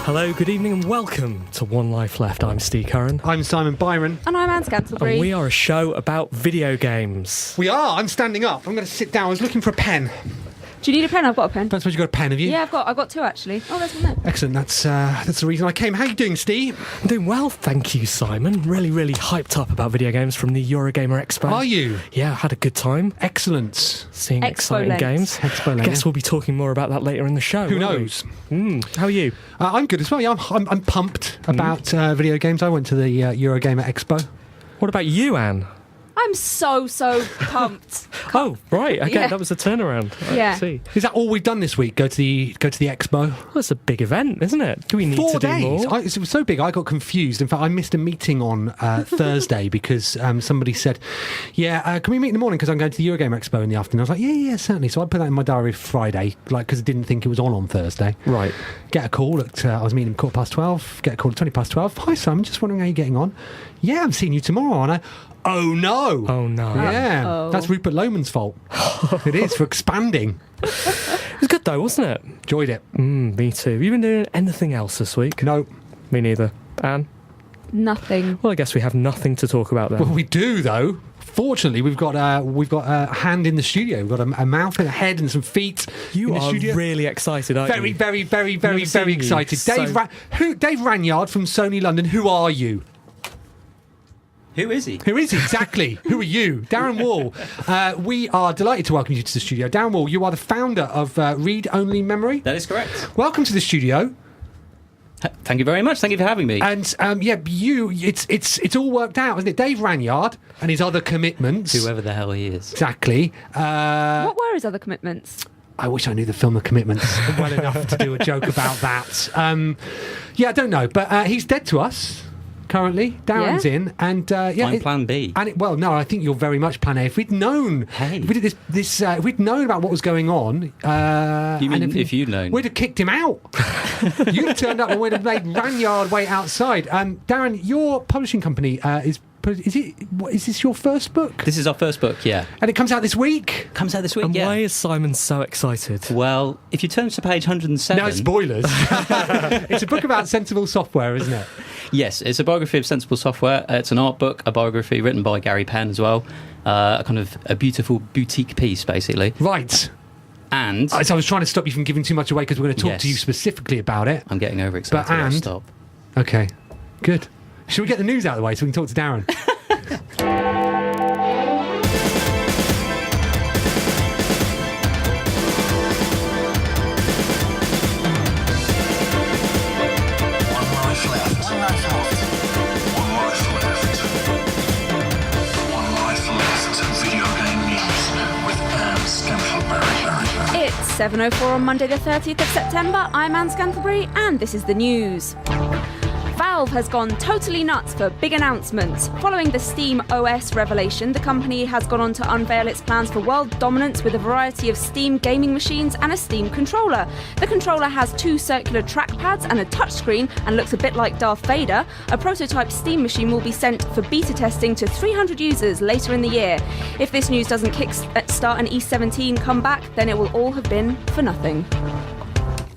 Hello, good evening and welcome to One Life Left. I'm Steve Curran. I'm Simon Byron. And I'm Anne Scantlebury. And we are a show about video games. We are. I'm standing up. I'm going to sit down. I was looking for a pen. Do you need a pen? I've got a pen. Don't suppose you've got a pen, have you? Yeah, I've got two actually. Oh, there's one there. Excellent. That's the reason I came. How are you doing, Steve? I'm doing well, thank you, Simon. Really hyped up about video games from the Eurogamer Expo. Are you? Yeah, I had a good time. Excellent. Seeing exciting games. Expo I guess we'll be talking more about that later in the show. Who knows? How are you? I'm good as well. Yeah, I'm pumped about video games. I went to the Eurogamer Expo. What about you, Anne? I'm so pumped. Oh, right. Okay, Yeah. that was a turnaround. Yeah. I see. Is that all we've done this week? Go to the Expo? Well, it's a big event, isn't it? Do we need 4 to days. do more? It was so big, I got confused. In fact, I missed a meeting on Thursday because somebody said, "Yeah, can we meet in the morning? Because I'm going to the Eurogamer Expo in the afternoon." I was like, "Yeah, certainly." So I put that in my diary for Friday, because I didn't think it was on Thursday. Right. Get a call at I was meeting him 12:15. Get a call at 12:20. Hi, Simon. Just wondering how you're getting on. Yeah, I'm seeing you tomorrow. And oh no. Oh no. Yeah, Uh-oh. that's Rupert Lohman's fault. It is, for expanding. It was good though, wasn't it? Enjoyed it. Me too. Have you been doing anything else this week? No. Me neither. Anne? Nothing. Well, I guess we have nothing to talk about then. Well, we do though. Fortunately, we've got a hand in the studio. We've got a mouth and a head and some feet. You in the are studio. really excited, aren't Very, you? very, very, very, Never very seen you excited. so- Dave Ranyard from Sony London. Who are you? Who is he? Who is he exactly? Who are you? Darren Wall. We are delighted to welcome you to the studio. Darren Wall, you are the founder of Read Only Memory. That is correct. Welcome to the studio. Thank you very much. Thank you for having me. And it's all worked out, isn't it? Dave Ranyard and his other commitments. Whoever the hell he is. Exactly. What were his other commitments? I wish I knew the film The Commitments well enough to do a joke about that. I don't know, but he's dead to us currently. Darren's in, and I'm Plan B. And no, I think you're very much Plan A. If we'd known, if we did this, if we'd known about what was going on, You mean if you'd known? we'd have kicked him out. You'd have turned up and we'd have made Ranyard wait outside. Darren, your publishing company is this your first book? This is our first book, yeah. And it comes out this week. Comes out this week, And yeah. why is Simon so excited? Well, if you turn to page 107... No spoilers. It's a book about sensible software, isn't it? Yes, it's a biography of sensible software. It's an art book, a biography written by Gary Penn as well. A beautiful boutique piece, basically. Right. And... So I was trying to stop you from giving too much away because we're going to talk to you Yes. specifically about it. I'm getting overexcited. I'll stop. Okay, good. Should we get the news out of the way so we can talk to Darren? It's 7:04 on Monday the 30th of September. I'm Anne Scantlebury and this is the news. Valve has gone totally nuts for big announcements. Following the Steam OS revelation, the company has gone on to unveil its plans for world dominance with a variety of Steam gaming machines and a Steam controller. The controller has 2 circular trackpads and a touchscreen and looks a bit like Darth Vader. A prototype Steam machine will be sent for beta testing to 300 users later in the year. If this news doesn't kickstart an E17 comeback, then it will all have been for nothing.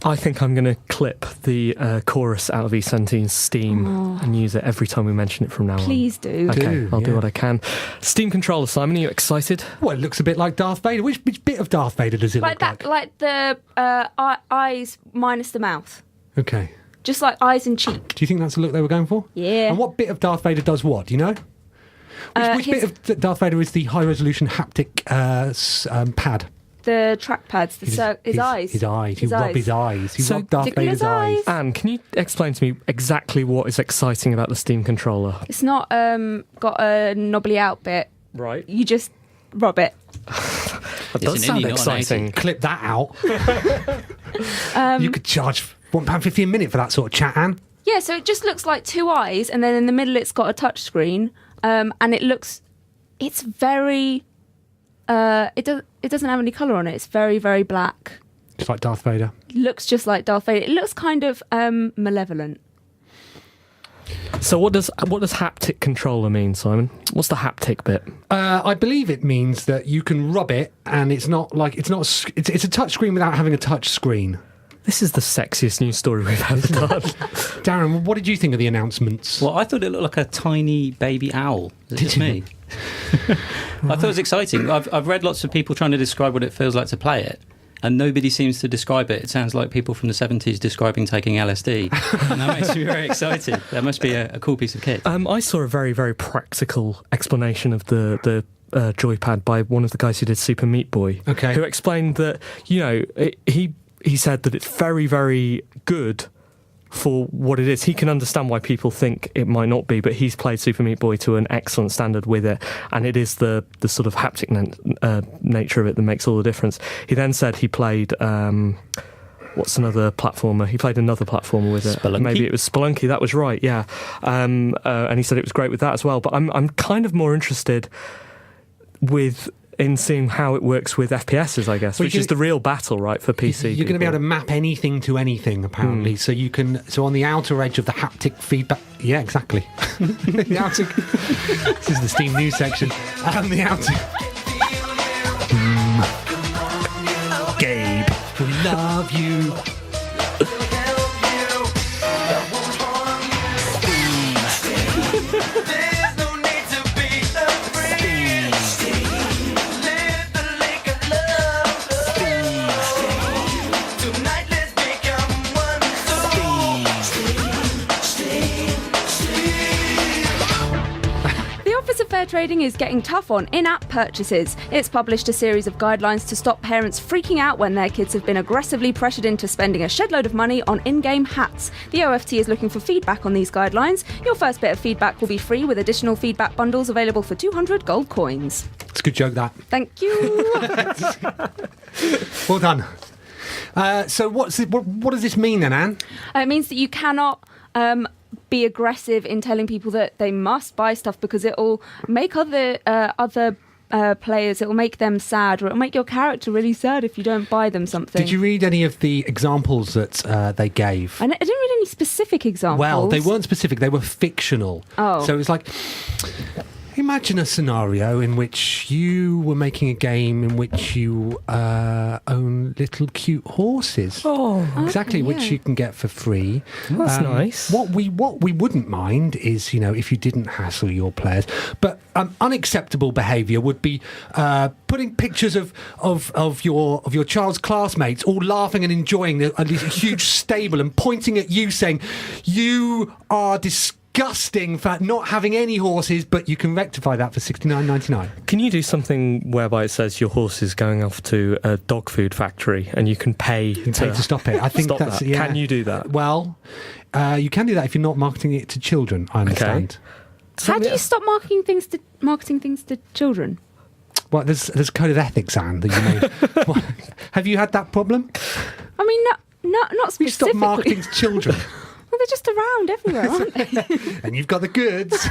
I think I'm going to clip the chorus out of E17's Steam and use it every time we mention it from now on. Please do. Okay, I'll do what I can. Steam controller, Simon, are you excited? Well, it looks a bit like Darth Vader. Which bit of Darth Vader does it Like look that, like the eyes minus the mouth. Okay. Just like eyes and cheek. Do you think that's the look they were going for? Yeah. And what bit of Darth Vader does what? Do you know? Which bit of Darth Vader is the high-resolution haptic pad? The trackpads, his eyes. His eyes. You rub his eyes. You So rub Darth tickle his Vader's eyes. eyes. Anne, can you explain to me exactly what is exciting about the Steam controller? It's not got a knobbly out bit. Right. You just rub it. That does an sound indie, not an exciting. Clip that out. You could charge £1.50 a minute for that sort of chat, Anne. Yeah, so it just looks like two eyes, and then in the middle it's got a touch screen, and it's very, it doesn't have any colour on it. It's very, very black. Just like Darth Vader. Looks just like Darth Vader. It looks kind of malevolent. So what does haptic controller mean, Simon? What's the haptic bit? I believe it means that you can rub it, and it's a touch screen without having a touch screen. This is the sexiest news story we've ever done. Darren, what did you think of the announcements? Well, I thought it looked like a tiny baby owl. Is it just me? I thought it was exciting. I've read lots of people trying to describe what it feels like to play it, and nobody seems to describe it. It sounds like people from the 70s describing taking LSD. And that makes me very excited. That must be a cool piece of kit. I saw a very, very practical explanation of the joypad by one of the guys who did Super Meat Boy, Okay. who explained that, he said that it's very, very good for what it is. He can understand why people think it might not be, but he's played Super Meat Boy to an excellent standard with it, and it is the sort of haptic nature of it that makes all the difference. He then said he played what's another platformer? He played another platformer with it. Spelunky? Maybe it was Spelunky. That was right, yeah. And he said it was great with that as well. But I'm kind of more interested in seeing how it works with FPSs, I guess, which is the real battle, right, for PC. You're going to be able to map anything to anything, apparently. So you can. So on the outer edge of the haptic feedback. Yeah, exactly. The outer. This is the Steam news section. The outer. Gabe, we love you. Fair trading is getting tough on in-app purchases. It's published a series of guidelines to stop parents freaking out when their kids have been aggressively pressured into spending a shed load of money on in-game hats. The OFT is looking for feedback on these guidelines. Your first bit of feedback will be free, with additional feedback bundles available for 200 gold coins. It's a good joke, that. Thank you. Well done. So what does this mean then, Anne? It means that you cannot be aggressive in telling people that they must buy stuff, because it will make other players, it will make them sad, or it will make your character really sad if you don't buy them something. Did you read any of the examples that they gave? I didn't read any specific examples. Well, they weren't specific, they were fictional. Oh. So it was like, imagine a scenario in which you were making a game in which you own little cute horses. Oh, exactly, yeah. which you can get for free. Well, that's nice. What we wouldn't mind is, if you didn't hassle your players, but unacceptable behaviour would be putting pictures of your child's classmates all laughing and enjoying a huge stable and pointing at you, saying you are disgusting for not having any horses, but you can rectify that for $69.99. Can you do something whereby it says your horse is going off to a dog food factory and you can pay to stop it? I think stop that's that. yeah. Can you do that? Well, you can do that if you're not marketing it to children, I understand. How do you stop marketing things to children? Well, there's a code of ethics, Anne, that you made. What, have you had that problem? I mean, not specifically. We stop marketing to children. Well, they're just around everywhere, aren't they? And you've got the goods.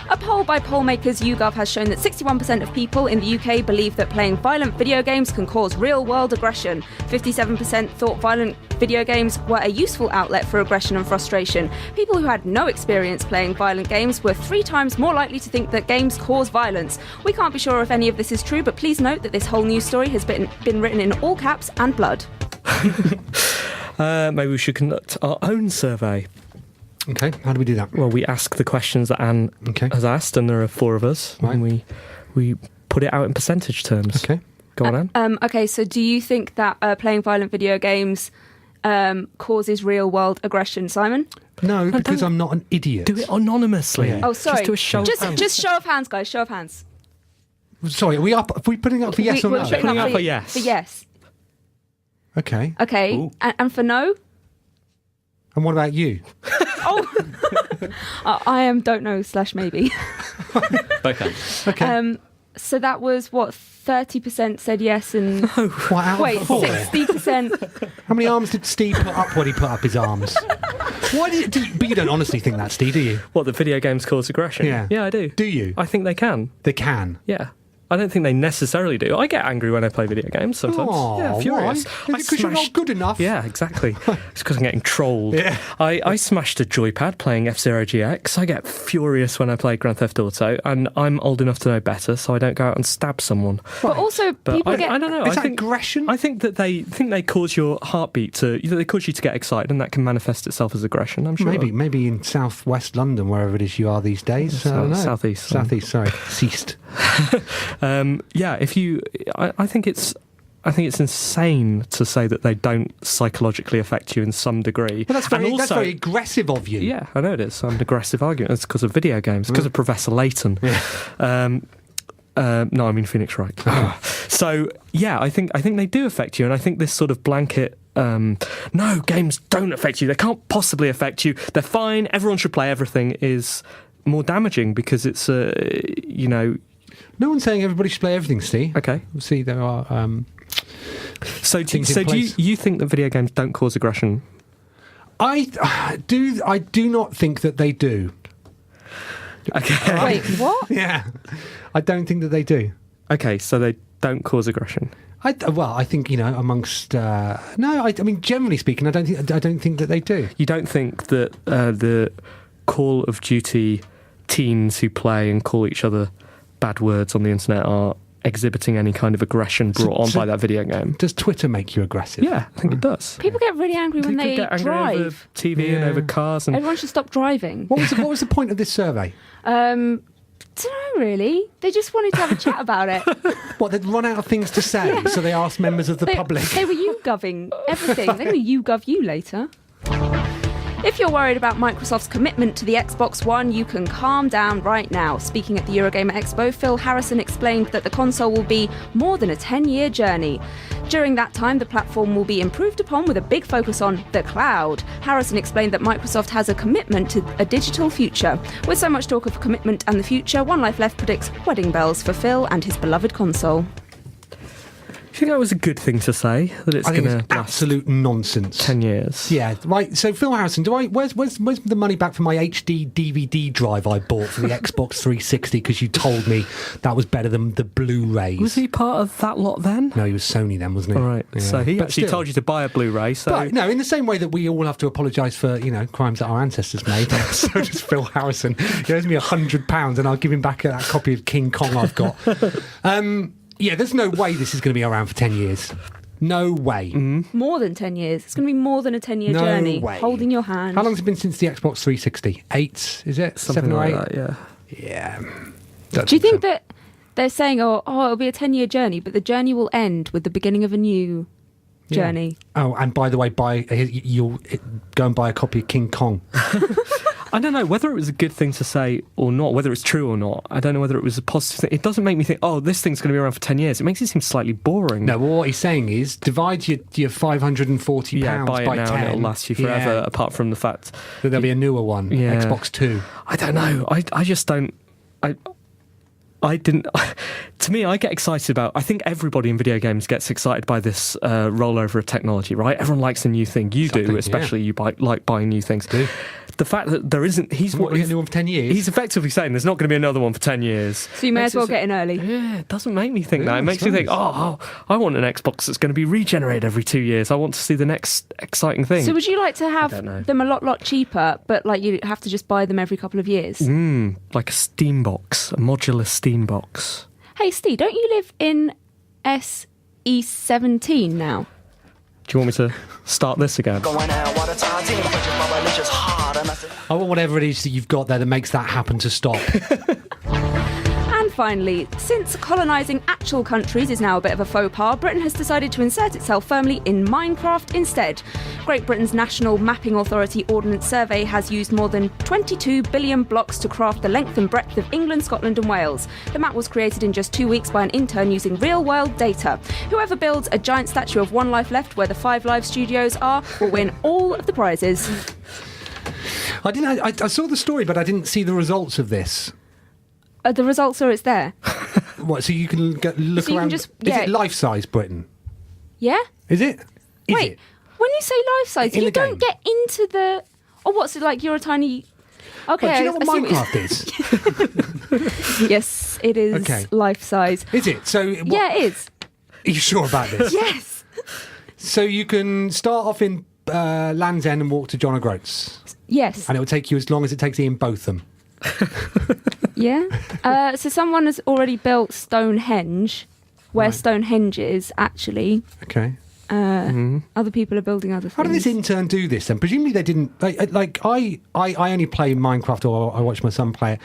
A poll by pollmakers YouGov has shown that 61% of people in the UK believe that playing violent video games can cause real-world aggression. 57% thought violent video games were a useful outlet for aggression and frustration. People who had no experience playing violent games were 3 times more likely to think that games cause violence. We can't be sure if any of this is true, but please note that this whole news story has been written in all caps and blood. Maybe we should conduct our own survey. Okay, how do we do that? Well, we ask the questions that Anne has asked, and there are 4 of us, right. and we put it out in percentage terms. Okay. Go on, Anne. Okay, so do you think that playing violent video games causes real-world aggression, Simon? No, because I'm not an idiot. Do it anonymously. Yeah. Oh, sorry. Just do a show of hands. Just show of hands, guys. Show of hands. Sorry, are we putting up for yes or We're no? putting up for yes. For yes. Okay. Okay. Ooh. And for no? And what about you? I am don't know / maybe. Okay. Okay. So that was what 30% said yes, and What, out of wait, 4? 60%. How many arms did Steve put up when he put up his arms? But you don't honestly think that, Steve, do you? What, the video games cause aggression? Yeah. Yeah, I do. Do you? I think they can. They can. Yeah. I don't think they necessarily do. I get angry when I play video games sometimes. Aw, yeah, furious. why? Is it because you're not good enough? Yeah, exactly. It's because I'm getting trolled. Yeah. I smashed a joypad playing F-Zero GX. I get furious when I play Grand Theft Auto, and I'm old enough to know better, so I don't go out and stab someone. But also, But people I get. don't know. Is I that think aggression? I think that they cause your heartbeat to. They cause you to get excited, and that can manifest itself as aggression. I'm sure. Maybe in southwest London, wherever it is you are these days. I don't know. Southeast. Southeast, sorry. Ceased. Yeah, if you, I think it's insane to say that they don't psychologically affect you in some degrry. Well, that's And very also- aggressive of you. Yeah, I know it is. I'm an aggressive argument. It's because of video games. Because of Professor Layton. Yeah. No, I mean Phoenix Wright. So yeah, I think they do affect you, and I think this sort of blanket. No, games don't affect you. They can't possibly affect you. They're fine. Everyone should play everything. Is more damaging because it's No one's saying everybody should play everything, Steve. Okay. See, there are. So do things in place. you think that video games don't cause aggression? I do not think that they do. Okay. Wait, what? Yeah, I don't think that they do. Okay, so they don't cause aggression. I think amongst I mean generally speaking, I don't think that they do. You don't think that the Call of Duty teens who play and call each other bad words on the internet are exhibiting any kind of aggression brought on by that video game? Does Twitter make you aggressive? Yeah, I think it does. People get really angry when People they get angry over drive. TV and over cars, and Everyone should stop driving. What was the point of this survey? Don't know really. They just wanted to have a chat about it. What, they'd run out of things to say, so they asked members of the public. They were YouGoving everything. They're going to YouGov you later. If you're worried about Microsoft's commitment to the Xbox One, you can calm down right now. Speaking at the Eurogamer Expo, Phil Harrison explained that the console will be more than a 10-year journey. During that time, the platform will be improved upon with a big focus on the cloud. Harrison explained that Microsoft has a commitment to a digital future. With so much talk of commitment and the future, One Life Left predicts wedding bells for Phil and his beloved console. do you think that was a good thing to say? That it's I think going it's to last absolute nonsense. 10 years? Yeah, right. So Phil Harrison, where's the money back for my HD DVD drive I bought for the Xbox 360 because you told me that was better than the Blu-rays? Was he part of that lot then? No, he was Sony then, wasn't he? All right. Yeah. So he But actually still. told you to buy a Blu-ray. So But no, in the same way that we all have to apologise for crimes that our ancestors made, so does Phil Harrison. He owes me £100, and I'll give him back that copy of King Kong I've got. Yeah, there's no way this is going to be around for 10 years. No way. More than 10 years. It's going to be more than a 10-year No journey. way. Holding your hand. How long has it been since the Xbox 360? 8, is it? something 7 or 8? like that, yeah. Yeah. Do you think that they're saying, it'll be a 10-year journey, but the journey will end with the beginning of a new journey? Oh, and by the way, you'll go and buy a copy of King Kong. I don't know whether it was a good thing to say or not, whether it's true or not. I don't know whether it was a positive thing. It doesn't make me think, this thing's going to be around for 10 years. It makes it seem slightly boring. No, well, what he's saying is divide your £540 Yeah, buy it by now 10. and it'll last you forever, Yeah. apart from the fact... That there'll be a newer one, Yeah. Xbox 2. I don't know. I just don't... I didn't... To me, I get excited about... I think everybody in video games gets excited by this rollover of technology, right? Everyone likes a new thing. You do, especially. You like buying new things. Do. The fact that there isn't... What, we're getting a new one for 10 years? He's effectively saying there's not going to be another one for 10 years. So you may as well get in early. Yeah, it doesn't make me think Yeah, that. It makes me think, strange. I want an Xbox that's going to be regenerated every 2 years. I want to see the next exciting thing. So would you like to have don't know. them a lot cheaper, but like you have to just buy them every couple of years? Like a Steam box, a modular Steam box. Hey, Steve, don't you live in SE17 now? Do you want me to start this again? I want whatever it is that you've got there that makes that happen to stop. And And finally, since colonising actual countries is now a bit of a faux pas, Britain has decided to insert itself firmly in Minecraft instead. Great Britain's National Mapping Authority Ordnance Survey has used more than 22 billion blocks to craft the length and breadth of England, Scotland and Wales. The map was created in just 2 weeks by an intern using real-world data. Whoever builds a giant statue of One Life Left where the 5 Live studios are will win all of the prizes. I saw the story, but I didn't see the results of this. The results are it's there. What? So you can look So you can around. just- Is yeah. it life-size Britain? Yeah? Is it? Is Wait, it? when you say life-size, In you the don't game. get into the... Oh, what's it like? You're a tiny... Okay, Well, do you know what I see Minecraft is? Yes, it is Okay. life-size. Is it? So what, Yeah, it is. Are you sure about this? Yes. So you can start off in Land's End and walk to John O'Groats, Yes. and it will take you as long as it takes Ian Botham. Yeah. So someone has already built Stonehenge, where Right. Stonehenge is, actually. Okay. Other people are building other things. How did this intern do this then? Presumably they didn't. I only play Minecraft, or I watch my son play it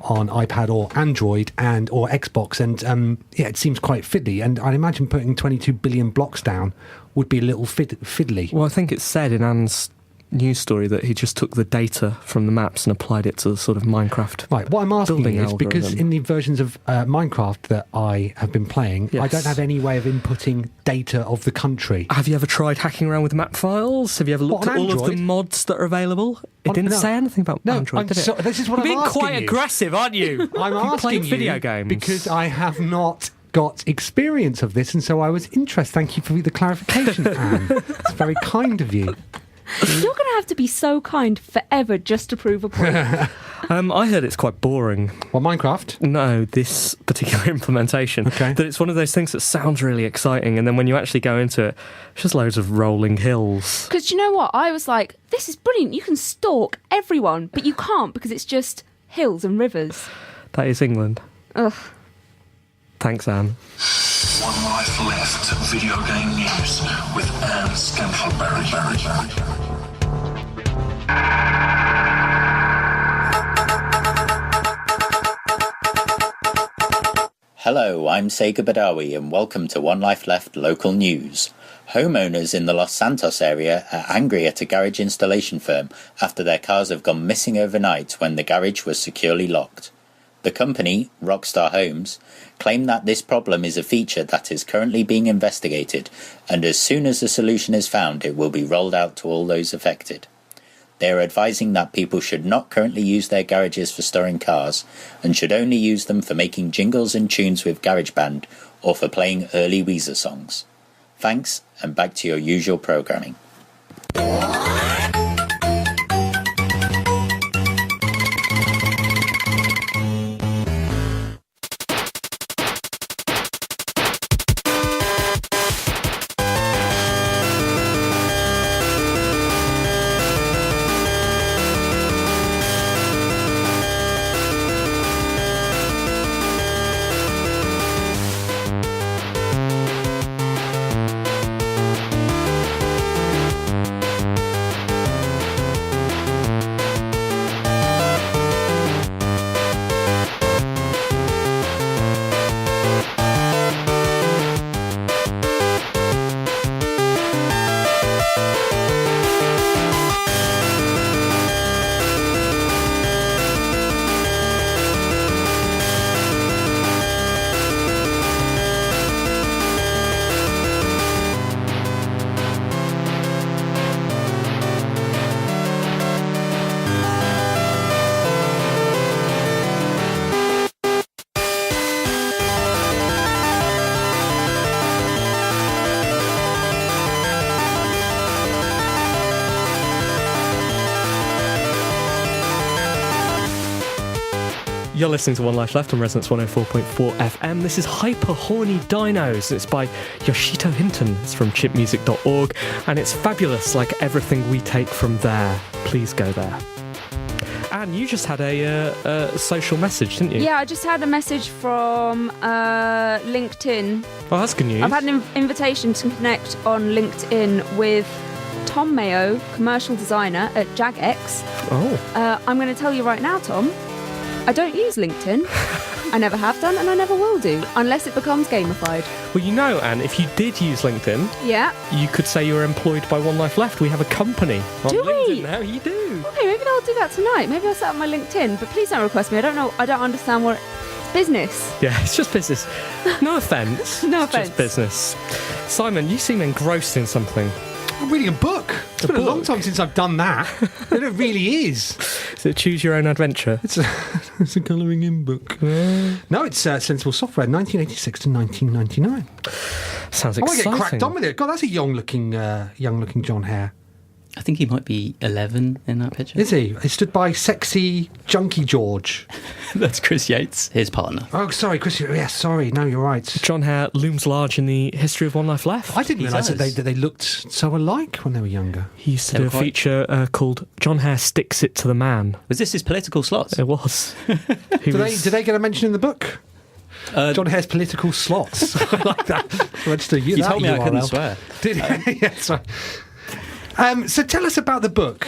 on iPad or Android or Xbox, and it seems quite fiddly. And I'd imagine putting 22 billion blocks down would be a little fiddly. Well, I think it's said in Anne's news story that he just took the data from the maps and applied it to the sort of Minecraft. Right, what I'm asking building is because algorithm. in the versions of Minecraft that I have been playing, I Yes. don't have any way of inputting data of the country. Have you ever tried hacking around with map files? Have you ever looked What, at on all of the Android? mods that are available? It On- didn't no. say anything about No, Android, did it? this is what You're I'm being asking quite you. aggressive, aren't you? I'm You're asking playing you video games because I have not got experience of this, and so I was interested. Thank you for the clarification, Anne. It's very kind of you. You're going to have to be so kind forever just to prove a point. I heard it's quite boring. Well, Minecraft. No, this particular implementation. Okay. That it's one of those things that sounds really exciting, and then when you actually go into it, it's just loads of rolling hills. Because you know what? I was like, this is brilliant. You can stalk everyone, but you can't because it's just hills and rivers. That is England. Ugh. Thanks, Anne. One Life Left video game news with Anne Scantlebury. Hello, I'm Sega Badawi and welcome to One Life Left local news. Homeowners in the Los Santos area are angry at a garage installation firm after their cars have gone missing overnight when the garage was securely locked. The company, Rockstar Homes, claim that this problem is a feature that is currently being investigated, and as soon as a solution is found it will be rolled out to all those affected. They are advising that people should not currently use their garages for storing cars, and should only use them for making jingles and tunes with GarageBand or for playing early Weezer songs. Thanks, and back to your usual programming. You're listening to One Life Left on Resonance 104.4 FM. This is Hyper Horny Dinos. It's by Yoshito Hinton. It's from chipmusic.org, and it's fabulous, like everything we take from there. Please go there. And you just had a social message, didn't you? Yeah, I just had a message from LinkedIn. Oh, that's good news. I've had an invitation to connect on LinkedIn with Tom Mayo, commercial designer at JagX. Oh. I'm going to tell you right now, Tom. I don't use LinkedIn. I never have done and I never will do, unless it becomes gamified. Well, you know, Anne, if you did use LinkedIn, Yeah. you could say you were employed by One Life Left. We have a company on Do we? LinkedIn now. You do. Okay, maybe I'll do that tonight. Maybe I'll set up my LinkedIn, but please don't request me. I don't understand what... It's business. Yeah, it's just business. No offence. No It's offence. just business. Simon, you seem engrossed in something. I'm reading a book. It's been a long time since I've done that. It really is. Is it Choose Your Own Adventure? It's a colouring in book. No, it's Sensible Software, 1986 to 1999. Sounds I want to exciting. get cracked on with it. God, that's a young-looking Jon Hare. I think he might be 11 in that picture. Is he? He's stood by sexy Junkie George. That's Chris Yates, his partner. Oh, sorry, Chris. Yeah, sorry. No, you're right. Jon Hare looms large in the history of One Life Left. I didn't He realise that does. they looked so alike when they were younger. He used to They do were a quite- feature called Jon Hare Sticks It to the Man. Was this his political slots? It was. He Do was- they get a mention in the book? Jon Hare's political slots. I like that. Register You that told me I couldn't URL. swear. Did yeah, sorry. So tell us about the book.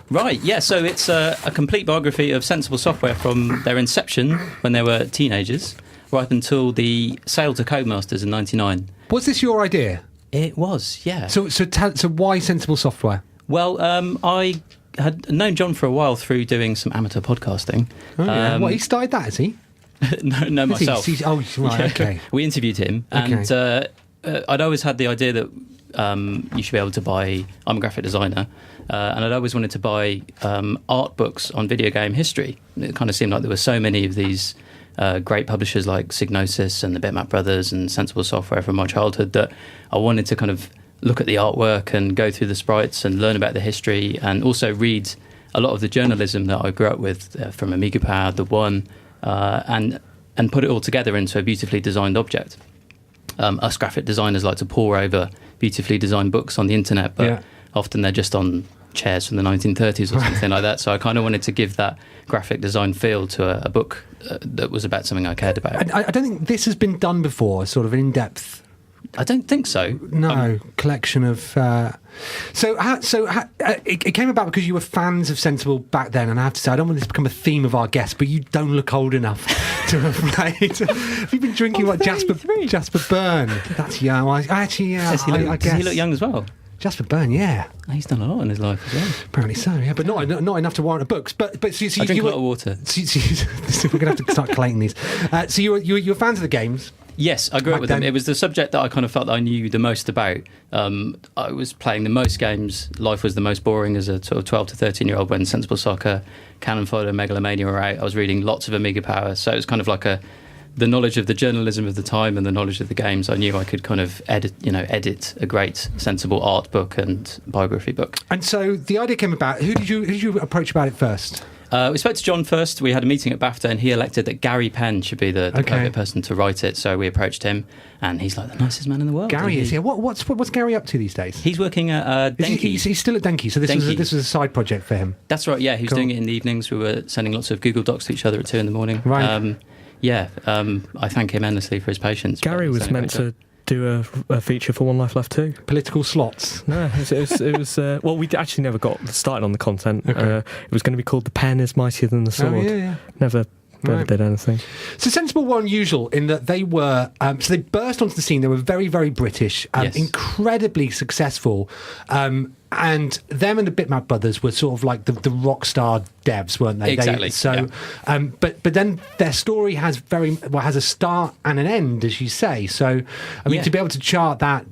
Right, yeah, so it's a complete biography of Sensible Software from their inception when they were teenagers, right up until the sale to Codemasters in '99. Was this your idea? It was, yeah. So why Sensible Software? Well, I had known John for a while through doing some amateur podcasting. Oh, yeah. He started that, is he? no, Is he? myself. Oh, right, Yeah. okay. We interviewed him, and I'd always had the idea that you should be able to buy... I'm a graphic designer, and I'd always wanted to buy art books on video game history. It kind of seemed like there were so many of these great publishers like Psygnosis and the Bitmap Brothers and Sensible Software from my childhood that I wanted to kind of look at the artwork and go through the sprites and learn about the history, and also read a lot of the journalism that I grew up with from Amiga Power, The One, and put it all together into a beautifully designed object. Us graphic designers like to pore over beautifully designed books on the internet, but often they're just on chairs from the 1930s or something like that. So I kind of wanted to give that graphic design feel to a book that was about something I cared about. I don't think this has been done before, sort of an in-depth... I don't think so. collection of... It came about because you were fans of Sensible back then, and I have to say, I don't want this to become a theme of our guest, but you don't look old enough to have played. Have you been drinking Jasper Byrne? That's young. I guess. Does he look young as well? Jasper Byrne, yeah. He's done a lot in his life as well. Apparently so, yeah, but not enough to warrant a book. But so I drink a lot of water. So we're going to have to start collating these. So you were fans of the games. Yes, I grew up Back with them. then- It was the subject that I kind of felt that I knew the most about. I was playing the most games. Life was the most boring as a sort of 12 to 13-year-old when Sensible Soccer, Cannon Fodder, Megalomania were out. I was reading lots of Amiga Power. So it was kind of like the knowledge of the journalism of the time and the knowledge of the games. I knew I could kind of edit a great, sensible art book and biography book. And so the idea came about. Who did you approach about it first? We spoke to John first. We had a meeting at BAFTA and he elected that Gary Penn should be the perfect person to write it. So we approached him and he's like the nicest man in the world. Gary is here. What's Gary up to these days? He's working at Denki. He's still at Denki, so this was a side project for him. That's right, yeah. He was Cool. doing it in the evenings. We were sending lots of Google Docs to each other at 2 a.m. Right. I thank him endlessly for his patience. Gary was meant to do a feature for One Life Left too. Political slots. No, it was well, we actually never got started on the content. Okay. It was going to be called The Pen is Mightier Than the Sword. Oh, yeah. Never Right. did anything. So Sensible were unusual in that they were, so they burst onto the scene. They were very, very British, Yes. incredibly successful. And them and the Bitmap Brothers were sort of like the rock star devs, weren't they? Exactly, But then their story has has a start and an end, as you say. So, I mean, Yeah. to be able to chart that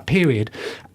period.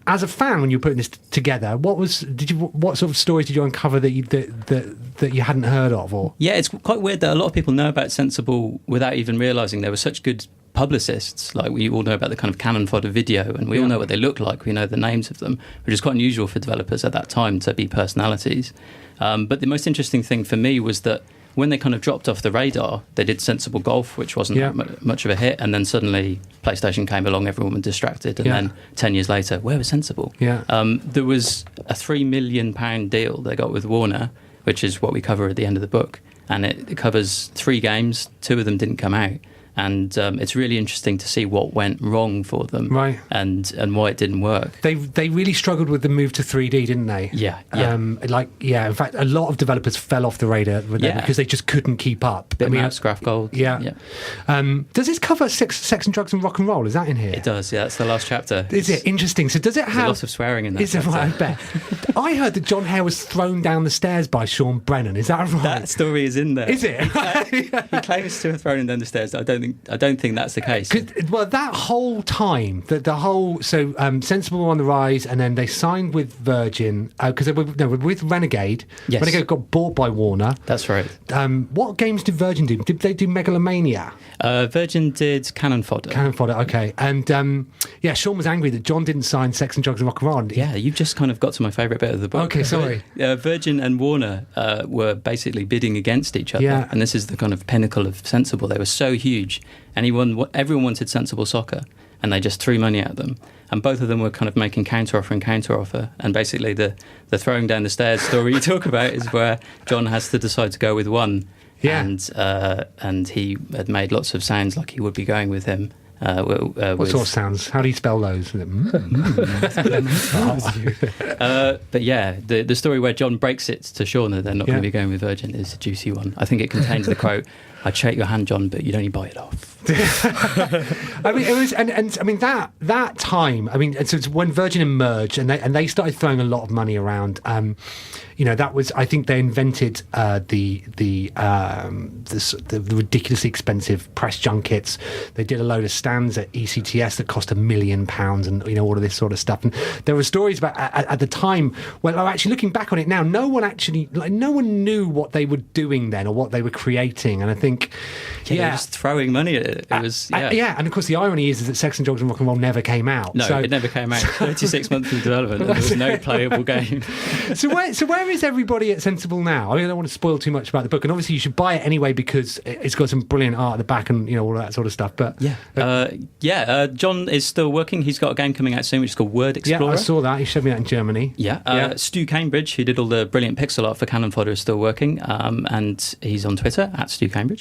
As a fan, when you were putting this together, what sort of stories did you uncover that you hadn't heard of? Or Yeah, it's quite weird that a lot of people know about Sensible without even realising they were such good publicists. Like, we all know about the kind of Cannon Fodder video, and we all know what they look like. We know the names of them, which is quite unusual for developers at that time to be personalities. But the most interesting thing for me was that when they kind of dropped off the radar, they did Sensible Golf, which wasn't much of a hit, and then suddenly PlayStation came along, everyone was distracted, and then 10 years later, where was Sensible? Yeah. There was a £3 million deal they got with Warner, which is what we cover at the end of the book, and it covers 3 games. 2 of them didn't come out. And it's really interesting to see what went wrong for them, right? And why it didn't work. They really struggled with the move to 3D, didn't they? Yeah. In fact, a lot of developers fell off the radar because they just couldn't keep up. Bitmaps, Graph Gold. Yeah. Does this cover sex and drugs and rock and roll? Is that in here? It does. Yeah, that's the last chapter. Is it interesting? So does it have a lot of swearing in that? Is it right? I bet. I heard that Jon Hare was thrown down the stairs by Sean Brennan. Is that right? That story is in there. Is it? He claims to have thrown him down the stairs. I don't think that's the case. Well, that whole time, the whole Sensible were on the rise, and then they signed with Virgin because they were with Renegade. Yes. Renegade got bought by Warner. That's right. What games did Virgin do? Did they do Megalomania? Virgin did Cannon Fodder. Cannon Fodder, okay. And Sean was angry that John didn't sign Sex and Drugs and Rock and Roll. Yeah, you've just kind of got to my favourite bit of the book. Okay, sorry. Virgin and Warner were basically bidding against each other. Yeah. And this is the kind of pinnacle of Sensible. They were so huge. Everyone wanted Sensible Soccer, and they just threw money at them. And both of them were kind of making counter-offer. And basically the throwing down the stairs story you talk about is where John has to decide to go with one. Yeah. And he had made lots of sounds like he would be going with him. What sort of sounds? How do you spell those? But yeah, the story where John breaks it to Sean that they're not going to be going with Virgin is a juicy one. I think it contains the quote, "I'd shake your hand, John, but you'd only buy it off." I mean, it was, and I mean that time. I mean, so it's when Virgin emerged, and they started throwing a lot of money around. That was, I think they invented the ridiculously expensive press junkets. They did a load of stands at ECTS that cost £1 million, and all of this sort of stuff. And there were stories about at the time. Well, actually looking back on it now, no one knew what they were doing then or what they were creating. And I think, they were just throwing money at it. It was and of course the irony is that Sex and Drugs and Rock and Roll never came out. No, it never came out. 36 months of development, and there was no playable game. So where is everybody at Sensible now? I mean, I don't want to spoil too much about the book, and obviously you should buy it anyway because it's got some brilliant art at the back and all of that sort of stuff. But John is still working. He's got a game coming out soon, which is called Word Explorer. Yeah, I saw that. He showed me that in Germany. Stu Cambridge, who did all the brilliant pixel art for Cannon Fodder, is still working, and he's on Twitter at Stu Cambridge.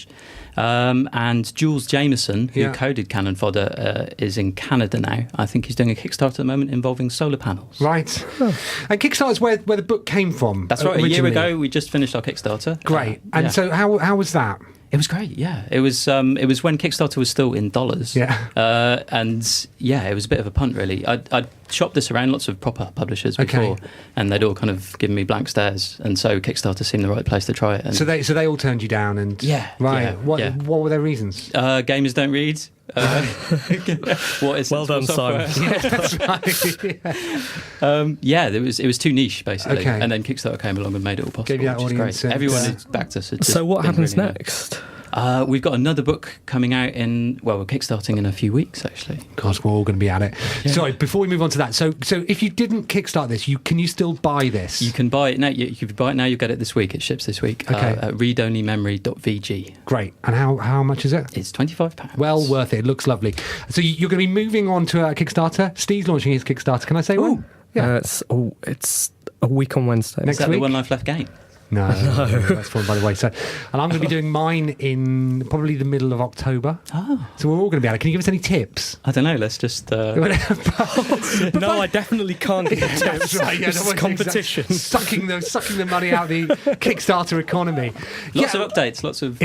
And Jules Jameson, who coded Cannon Fodder, is in Canada now. I think he's doing a Kickstarter at the moment involving solar panels. Right. And Kickstarter's where the book came from. That's right. Originally. A year ago, we just finished our Kickstarter. Great. And so how was that? It was great, yeah. It was when Kickstarter was still in dollars. Yeah. It was a bit of a punt, really. I'd shopped this around lots of proper publishers before, and they'd all kind of given me blank stares, and so Kickstarter seemed the right place to try it. And so they all turned you down, and what were their reasons? Gamers don't read. What is well done, software? Simon. Yeah, that's right. It was too niche basically, Okay. and then Kickstarter came along and made it all possible. Gave you that which is audience, great. Everyone who's backed us. So what happens really next? We've got another book coming out we're kickstarting in a few weeks actually. Gosh, we're all going to be at it. Yeah. Sorry, before we move on to that, so if you didn't kickstart this, can you still buy this? You can buy it now. You can buy it now. You get it this week. It ships this week. At readonlymemory.vg. Great. And how much is it? It's £25. Well worth it. It looks lovely. So you're going to be moving on to a Kickstarter. Steve's launching his Kickstarter. Can I say when? Yeah. It's a week on Wednesday. Is that the One Life Left game? No, that's fallen by the wayside. And I'm going to be doing mine in probably the middle of October. Oh. So we're all going to be at it. Can you give us any tips? I don't know. Let's just... No, I definitely can't give tips. Right, this is competition. Sucking the money out of the Kickstarter economy. Lots of updates. Lots of...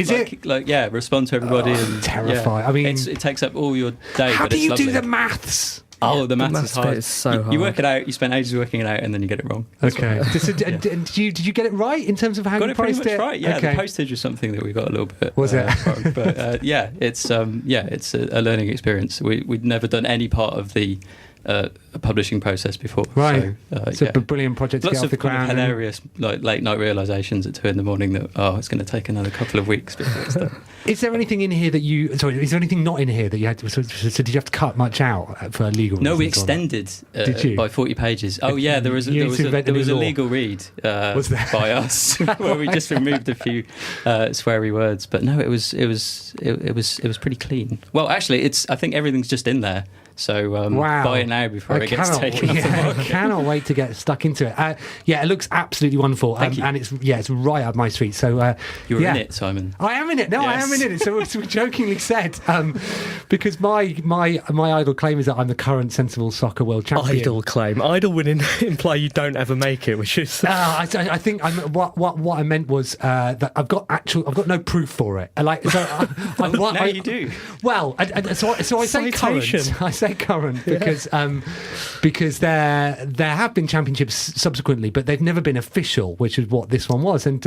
respond to everybody. And, terrifying. I mean... It takes up all your day, how but do it's you lovely. do the maths? Oh, the maths is hard. Bit is so hard. You work it out. You spend ages working it out, and then you get it wrong. Okay. Did you get it right in terms of how got you it pretty priced much it? right. Yeah, okay. the postage was something that we got a little bit. Was it? Wrong, but it's a learning experience. We'd never done any part of the publishing process before. Right. So a brilliant project to lots get off the ground. Lots of hilarious late night realisations at 2 a.m. that it's going to take another couple of weeks before it's done. Is there anything in here is there anything not in here that you had to, so did you have to cut much out for legal reasons? No, we extended by 40 pages. Oh yeah, there was a legal read by us where we just removed a few sweary words, but no, it was pretty clean. Well, actually, I think everything's just in there. So Wow. buy it now before it gets taken off the market. I cannot wait to get stuck into it. It looks absolutely wonderful. Thank you. And it's right up my street. So You're in it, Simon. I am in it. No, I am Yes. in it. So we jokingly said, because my idle claim is that I'm the current sensible soccer world champion. Idle claim. Idle would imply you don't ever make it, which is... I think what I meant was that I've got no proof for it. Now you do. Well, so I say Citation. current. I say current because there have been championships subsequently, but they've never been official, which is what this one was. And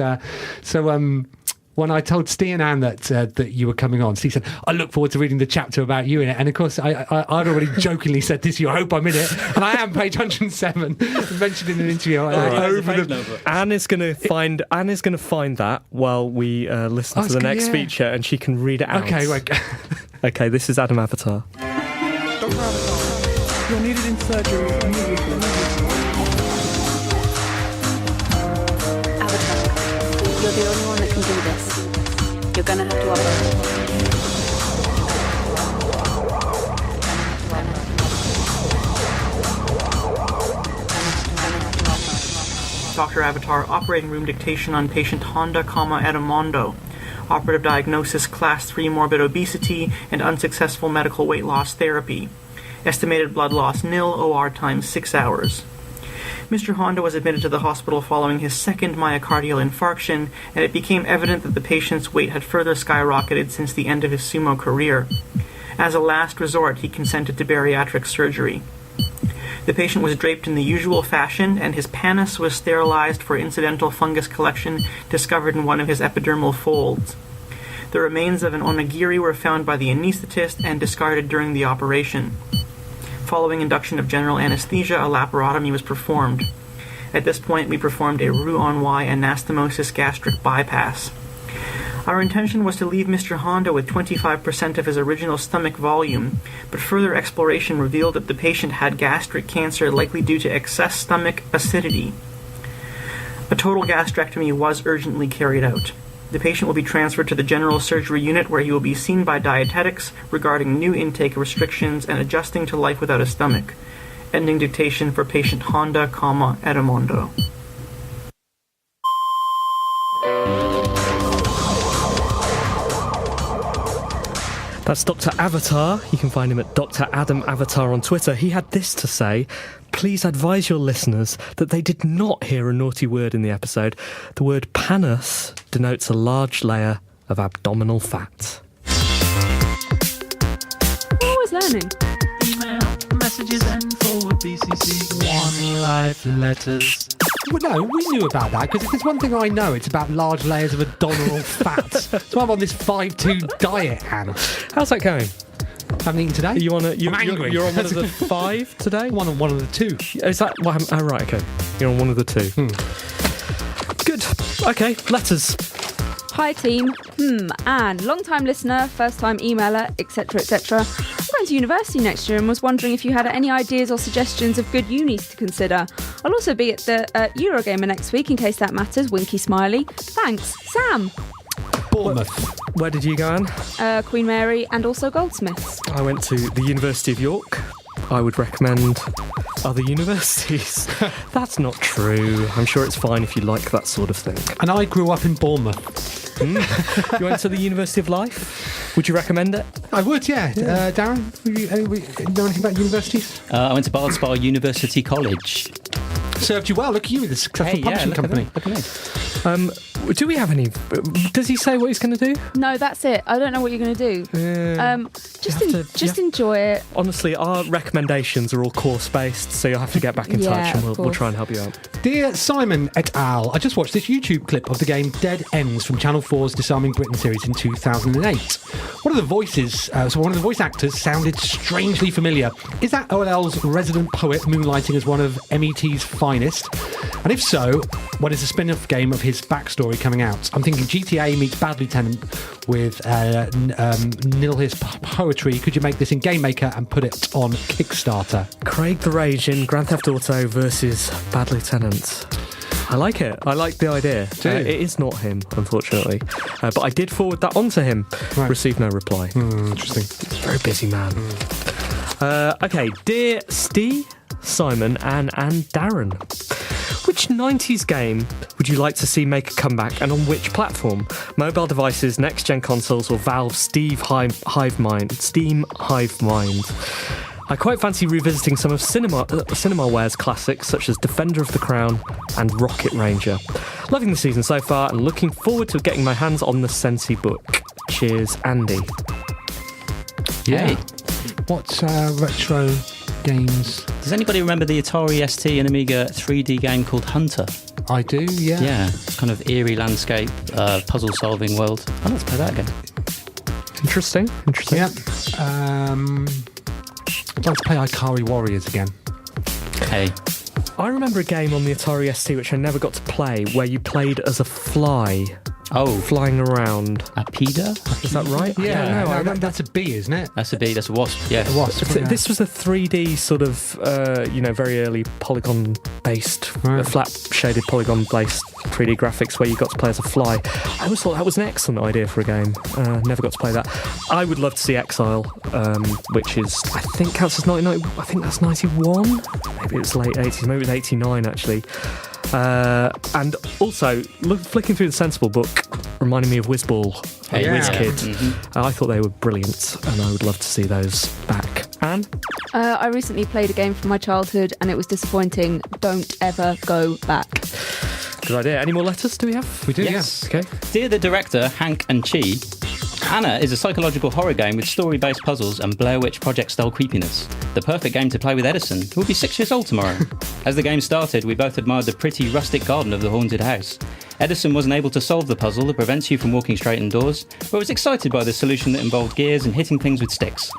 when I told Steve and Anne that you were coming on, Steve said, "I look forward to reading the chapter about you in it." And of course, I'd already jokingly said this to you. I hope I'm in it, and I am. Page 107, mentioned in an interview. Anne is going to find that while we listen to the next feature, and she can read it out. Okay, wait. Okay, this is Adam Avatar. Dr. Avatar, you're needed in surgery immediately. Avatar, you're the only one that can do this. You're gonna have to operate. Dr. Avatar, operating room dictation on patient Honda, Edmondo. Operative diagnosis class 3 morbid obesity and unsuccessful medical weight loss therapy. Estimated blood loss nil, OR time 6 hours. Mr. Honda was admitted to the hospital following his second myocardial infarction, and it became evident that the patient's weight had further skyrocketed since the end of his sumo career. As a last resort, he consented to bariatric surgery. The patient was draped in the usual fashion, and his pannus was sterilized for incidental fungus collection discovered in one of his epidermal folds. The remains of an onigiri were found by the anesthetist and discarded during the operation. Following induction of general anesthesia, a laparotomy was performed. At this point, we performed a Roux-en-Y anastomosis gastric bypass. Our intention was to leave Mr. Honda with 25% of his original stomach volume, but further exploration revealed that the patient had gastric cancer likely due to excess stomach acidity. A total gastrectomy was urgently carried out. The patient will be transferred to the general surgery unit where he will be seen by dietetics regarding new intake restrictions and adjusting to life without a stomach. Ending dictation for patient Honda, Edmondo. That's Dr. Avatar. You can find him at Dr. Adam Avatar on Twitter. He had this to say: "Please advise your listeners that they did not hear a naughty word in the episode. The word pannus denotes a large layer of abdominal fat." We're always learning. Email, messages, and forward BCC. One life letters. Well, no, we knew about that, because if there's one thing I know, it's about large layers of abdominal fat. So I'm on this 5-2 diet, Anne. How's that going? Haven't eaten today. Are you on a? I'm angry. You're on one of the 5 today. One on one of the 2. Is that? Well, oh, right. Okay. You're on one of the 2. Good. Okay. Letters. Hi team. Anne, long-time listener, first-time emailer, etc., etc. I'm going to university next year and was wondering if you had any ideas or suggestions of good unis to consider. I'll also be at the Eurogamer next week in case that matters. Winky smiley. Thanks, Sam. Bournemouth. Where did you go, Anne? Queen Mary and also Goldsmiths. I went to the University of York. I would recommend other universities. That's not true. I'm sure it's fine if you like that sort of thing. And I grew up in Bournemouth. You went to the University of Life? Would you recommend it? I would, yeah. Darren, you know anything about universities? I went to Bard Spa University College. Served you well. Look at you with a successful publishing company. Look at me. Do we have any? Does he say what he's going to do? No, that's it. I don't know what you're going to do. Just enjoy it. Honestly, our recommendations are all course-based, so you'll have to get back in touch and we'll try and help you out. Dear Simon et al., I just watched this YouTube clip of the game Dead Ends from Channel 4's Disarming Britain series in 2008. One of the voice actors sounded strangely familiar. Is that OLL's resident poet moonlighting as one of MET's finest? And if so, when is the spin-off game of his backstory coming out? I'm thinking GTA meets Bad Lieutenant with nil-his poetry. Could you make this in Game Maker and put it on Kickstarter? Craig the Rage in Grand Theft Auto versus Bad Lieutenant. I like it. I like the idea. It is not him, unfortunately. But I did forward that on to him. Right. Received no reply. Interesting. He's a very busy man. Okay, dear Steve, Simon, and Darren, which 90s game would you like to see make a comeback, and on which platform? Mobile devices, next-gen consoles, or Valve's Steam Hive Mind? I quite fancy revisiting some of Cinemaware's classics, such as Defender of the Crown and Rocket Ranger. Loving the season so far, and looking forward to getting my hands on the Sensi book. Cheers, Andy. Yeah. What retro games? Does anybody remember the Atari ST and Amiga 3D game called Hunter? I do, yeah. Yeah, kind of eerie landscape, puzzle-solving world. I'd like to play that again. Interesting. Yeah. I'd like to play Ikari Warriors again. Hey. I remember a game on the Atari ST which I never got to play, where you played as a fly. Oh. Flying around. Apida? Is that right? Yeah, no, that's a bee, isn't it? That's a bee, that's a wasp, yes. A wasp. Yeah. This was a 3D sort of, very early polygon-based, flat-shaded polygon-based 3D graphics where you got to play as a fly. I always thought that was an excellent idea for a game. Never got to play that. I would love to see Exile, which is, I think, counts as 99. I think that's 91. Maybe it was late 80s. Maybe it was 89, actually. And also, flicking through the Sensible book reminded me of Whizball and WizKid. Mm-hmm. I thought they were brilliant, and I would love to see those back. Anne? I recently played a game from my childhood, and it was disappointing. Don't ever go back. Good idea. Any more letters do we have? We do, yes. Yeah. Okay. Dear the director, Hank and Chi, Anna is a psychological horror game with story-based puzzles and Blair Witch Project-style creepiness. The perfect game to play with Edison, who will be 6 years old tomorrow. As the game started, we both admired the pretty rustic garden of the haunted house. Edison wasn't able to solve the puzzle that prevents you from walking straight indoors, but was excited by the solution that involved gears and hitting things with sticks.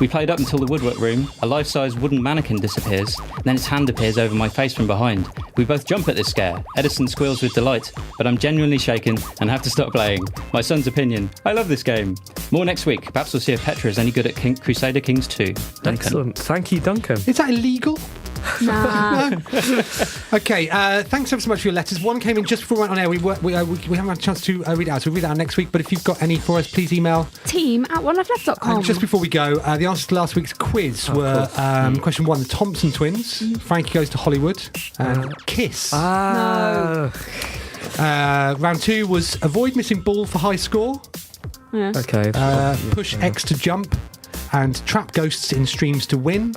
We played up until the woodwork room, a life-size wooden mannequin disappears, then its hand appears over my face from behind. We both jump at this scare. Edison squeals with delight, but I'm genuinely shaken and have to stop playing. My son's opinion, I love this game. More next week. Perhaps we'll see if Petra is any good at Crusader Kings 2. Duncan. Excellent. Thank you, Duncan. Is that illegal? Nah. No. Okay, thanks ever so much for your letters. One came in just before we went on air. We haven't had a chance to read it out, so we'll read it out next week. But if you've got any for us, please email team@onelifeleft.com. Just before we go, the answers to last week's quiz were question 1, the Thompson twins. Frankie Goes to Hollywood. Kiss. No. Round 2 was avoid missing ball for high score. Yeah. Okay. Push X to jump. And trap ghosts in streams to win.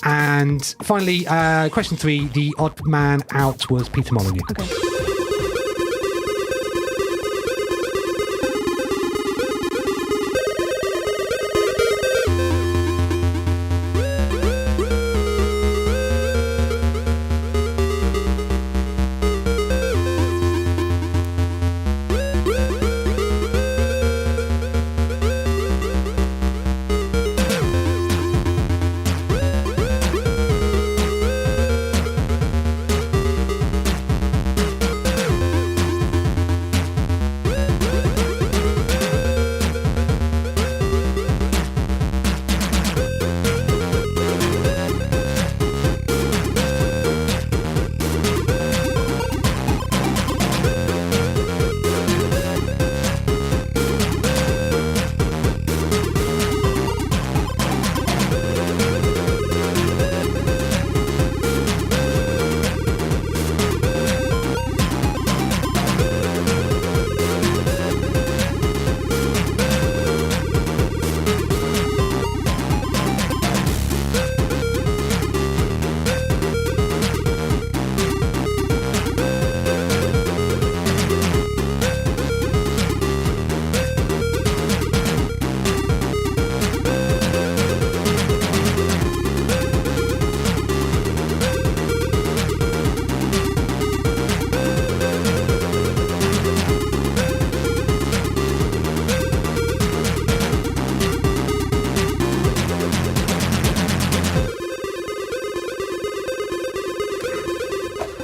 And finally, question 3, the odd man out was Peter Molyneux. Okay.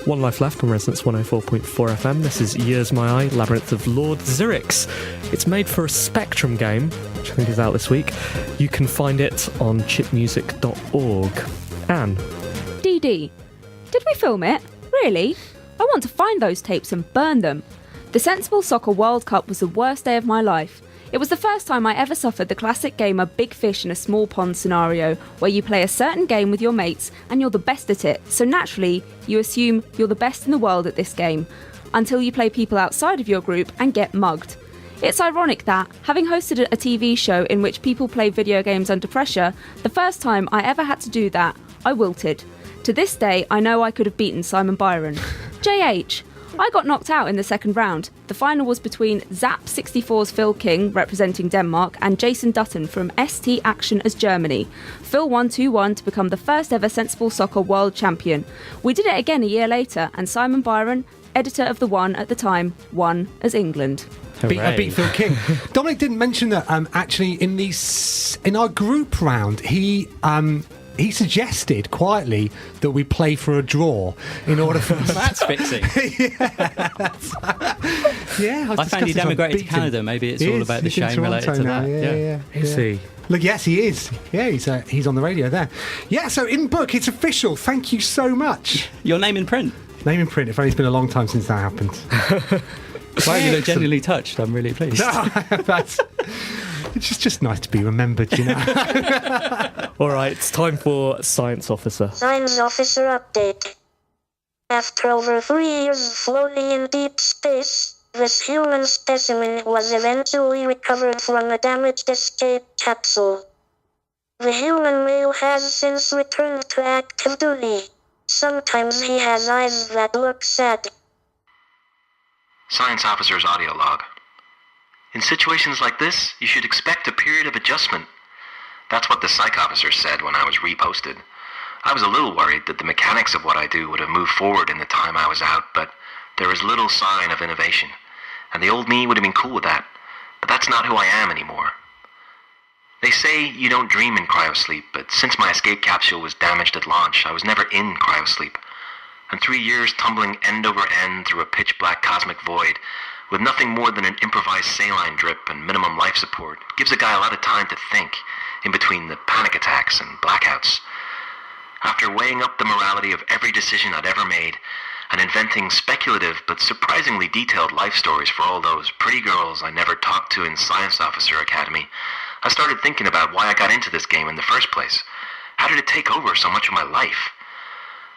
One Life Left on Resonance 104.4 FM. This is Years My Eye, Labyrinth of Lord Zyrix. It's made for a Spectrum game, which I think is out this week. You can find it on chipmusic.org. Anne? DD. Did we film it? Really? I want to find those tapes and burn them. The Sensible Soccer World Cup was the worst day of my life. It was the first time I ever suffered the classic gamer big fish in a small pond scenario, where you play a certain game with your mates and you're the best at it, so naturally you assume you're the best in the world at this game, until you play people outside of your group and get mugged. It's ironic that, having hosted a TV show in which people play video games under pressure, the first time I ever had to do that, I wilted. To this day, I know I could have beaten Simon Byron. JH, I got knocked out in the second round. The final was between Zap64's Phil King, representing Denmark, and Jason Dutton from ST Action as Germany. Phil won 2-1 to become the first ever Sensible Soccer world champion. We did it again a year later, and Simon Byron, editor of The One at the time, won as England. I beat Phil King. Dominic didn't mention that actually in our group round, he suggested quietly that we play for a draw in order for us. That's fixing. I found he emigrated to Canada. Maybe it's all about the shame related to that. Yeah. Is he? Look, yes, he is. Yeah, he's on the radio there. Yeah, so in book, it's official. Thank you so much. Your name in print. Name in print. It's only been a long time since that happened. Wow, you look genuinely touched. I'm really pleased. It's just nice to be remembered, you know. All right, it's time for Science Officer. Science Officer update. After over 3 years floating in deep space, this human specimen was eventually recovered from a damaged escape capsule. The human male has since returned to active duty. Sometimes he has eyes that look sad. Science Officer's audio log. In situations like this, you should expect a period of adjustment. That's what the Psych Officer said when I was reposted. I was a little worried that the mechanics of what I do would have moved forward in the time I was out, but there was little sign of innovation. And the old me would have been cool with that, but that's not who I am anymore. They say you don't dream in cryosleep, but since my escape capsule was damaged at launch, I was never in cryosleep. And 3 years tumbling end over end through a pitch-black cosmic void, with nothing more than an improvised saline drip and minimum life support, gives a guy a lot of time to think, in between the panic attacks and blackouts. After weighing up the morality of every decision I'd ever made, and inventing speculative but surprisingly detailed life stories for all those pretty girls I never talked to in Science Officer Academy, I started thinking about why I got into this game in the first place. How did it take over so much of my life?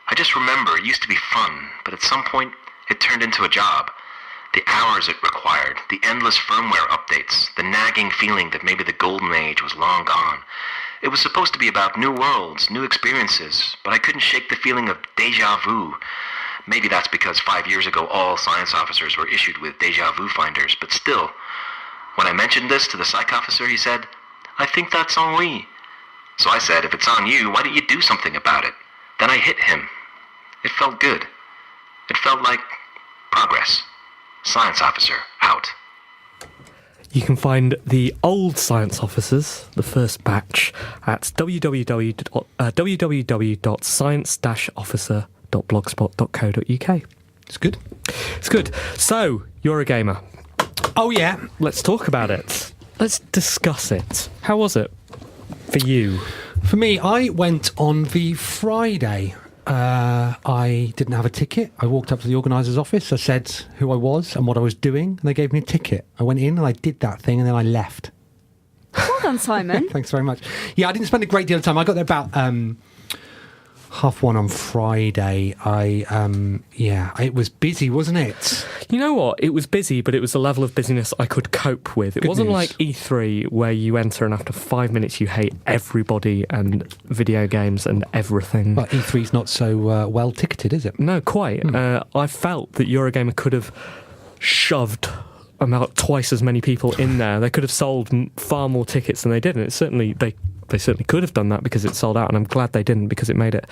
I just remember it used to be fun, but at some point, it turned into a job. The hours it required, the endless firmware updates, the nagging feeling that maybe the golden age was long gone. It was supposed to be about new worlds, new experiences, but I couldn't shake the feeling of déjà vu. Maybe that's because 5 years ago all science officers were issued with déjà vu finders, but still. When I mentioned this to the psych officer, he said, "I think that's ennui." So I said, if it's on you, why don't you do something about it? Then I hit him. It felt good. It felt like progress. Science Officer, out. You can find the old Science Officers, the first batch, at www.science-officer.blogspot.co.uk. It's good. It's good. So, you're a gamer. Oh, yeah. Let's talk about it. Let's discuss it. How was it for you? For me, I went on the Friday. I didn't have a ticket. I walked up to the organiser's office. I said who I was and what I was doing, and they gave me a ticket. I went in and I did that thing, and then I left. Well done, Simon. Thanks very much. Yeah, I didn't spend a great deal of time. I got there about 1:30 on Friday. It was busy, wasn't it? You know what? It was busy, but it was a level of busyness I could cope with. It wasn't like E3 where you enter and after 5 minutes you hate everybody and video games and everything. But E3's not so well ticketed, is it? No, quite. I felt that Eurogamer could have shoved about twice as many people in there. They could have sold far more tickets than they did, and they certainly could have done that because it sold out, and I'm glad they didn't because it made it,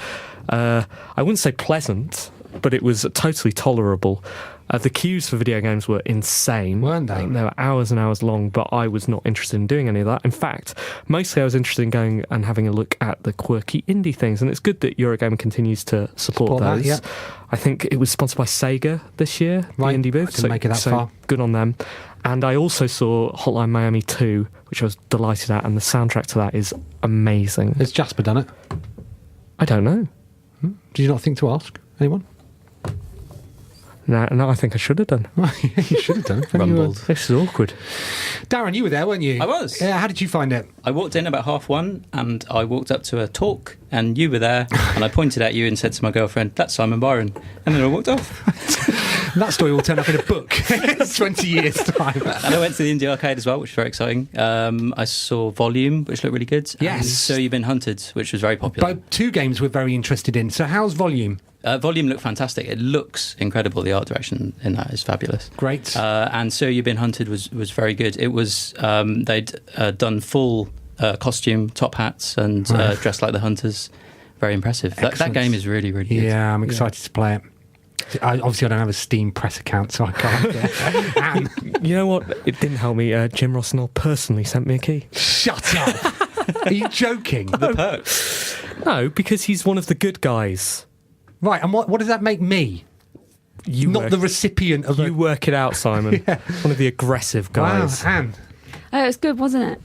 I wouldn't say pleasant, but it was totally tolerable. The queues for video games were insane. Weren't they? They were hours and hours long, but I was not interested in doing any of that. In fact, mostly I was interested in going and having a look at the quirky indie things, and it's good that Eurogamer continues to support those. That, yeah. I think it was sponsored by Sega this year, right. the indie booth. I didn't make it that far. Good on them. And I also saw Hotline Miami 2, which I was delighted at, and the soundtrack to that is amazing. Has Jasper done it? I don't know. Did you not think to ask anyone? No, I think I should have done. You should have done. Rumbled. This is awkward. Darren, you were there, weren't you? I was. Yeah, how did you find it? I walked in about 1:30 and I walked up to a talk and you were there and I pointed at you and said to my girlfriend, that's Simon Byron. And then I walked off. That story will turn up in a book in 20 years' time. And I went to the Indie Arcade as well, which was very exciting. I saw Volume, which looked really good. Yes. And So You've Been Hunted, which was very popular. Both two games we're very interested in. So how's Volume? Volume looked fantastic. It looks incredible. The art direction in that is fabulous. Great. And So You've Been Hunted was very good. It was they'd done full costume, top hats, and dressed like the hunters. Very impressive. That game is really, really good. Yeah, I'm excited to play it. Obviously, I don't have a Steam press account, so I can't. You know what? It didn't help me. Jim Rossnell personally sent me a key. Shut up! Are you joking? The perks. No, because he's one of the good guys. Right, and what does that make me? You Not the recipient of You work it out, Simon. Yeah. One of the aggressive guys. Wow, Anne. Oh, it was good, wasn't it?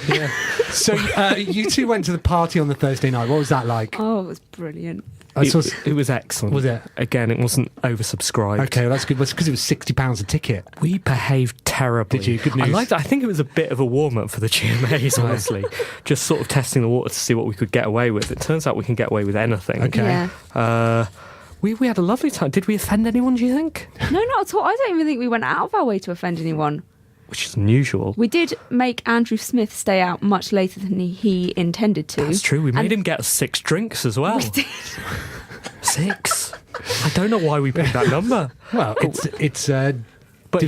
Yeah. So you two went to the party on the Thursday night. What was that like? Oh, it was brilliant. It was excellent. Was it? Again, it wasn't oversubscribed. Okay, well, that's good. Because it was £60 a ticket. We behaved terribly. Did you? Good news. I think it was a bit of a warm-up for the GMAs, honestly. Just sort of testing the water to see what we could get away with. It turns out we can get away with anything. Okay. Yeah. We had a lovely time. Did we offend anyone, do you think? No, not at all. I don't even think we went out of our way to offend anyone. Which is unusual. We did make Andrew Smith stay out much later than he intended to. That's true. We made him get us 6 drinks as well. We did. 6? I don't know why we picked that number. Well, it's But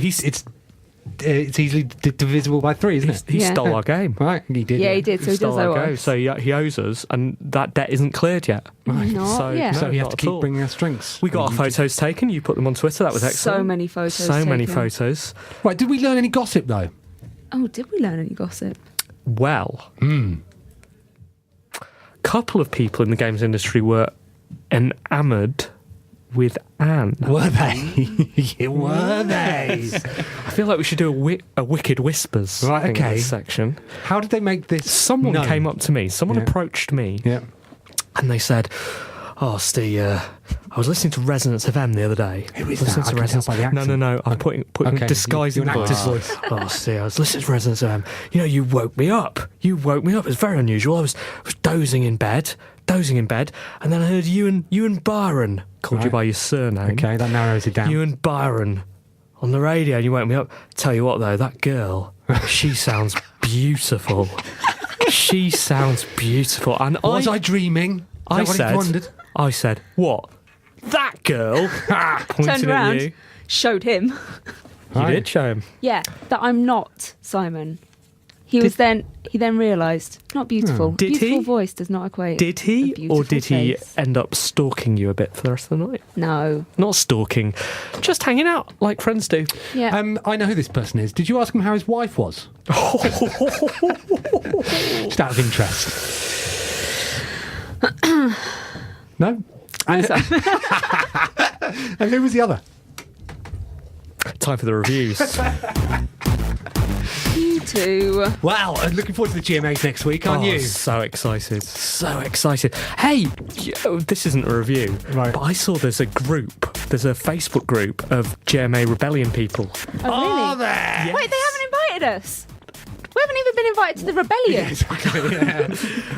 easily divisible by 3, isn't it? He stole our game. Right, he did. Yeah, he did. So he does owe us. So he owes us, and that debt isn't cleared yet. Right. Not yet. So you have not to at keep all. bringing us drinks. We got our photos taken. You put them on Twitter. That was excellent. So many photos So many taken. photos. Right, did we learn any gossip, though? Oh, did we learn any gossip? Well, couple of people in the games industry were enamoured with Anne. Were they? Were they? I feel like we should do a Wicked Whispers Right, thing in okay. this section. How did they make this? Someone known? came up to me. Someone Yeah. approached me. Yeah. And they said, "Oh, Steve, I was listening to Resonance FM the other day." Who is Listening that? to I can tell by the accent. No. I'm putting Okay, disguising you're an voice. actor's voice. Oh, Steve, I was listening to Resonance FM. You know, you woke me up. You woke me up. It was very unusual. I was dozing in bed, and then I heard you and Byron called you Right. by your surname. Okay, that narrows it down. You and Byron on the radio, and you woke me up. Tell you what, though, that girl, she sounds beautiful. She sounds beautiful. And Was I dreaming? I Is that what you wondered? said, what? That girl? Pointing Turned at around, you. showed him. You Right. did show him. Yeah, that I'm not Simon. He then realised, not beautiful. Did beautiful he? voice does not equate. Did a he? beautiful Or did he face. end up stalking you a bit for the rest of the night? No. Not stalking, just hanging out like friends do. Yeah. I know who this person is. Did you ask him how his wife was? Just out of interest. No? And who was the other? Time for the reviews. You two. Wow, I'm looking forward to the GMAs next week, aren't you? So excited. So excited. Hey, this isn't a review, Right. but I saw there's a Facebook group of GMA Rebellion people. Oh, really? Are there? Yes. Wait, they haven't invited us. We haven't even been invited to the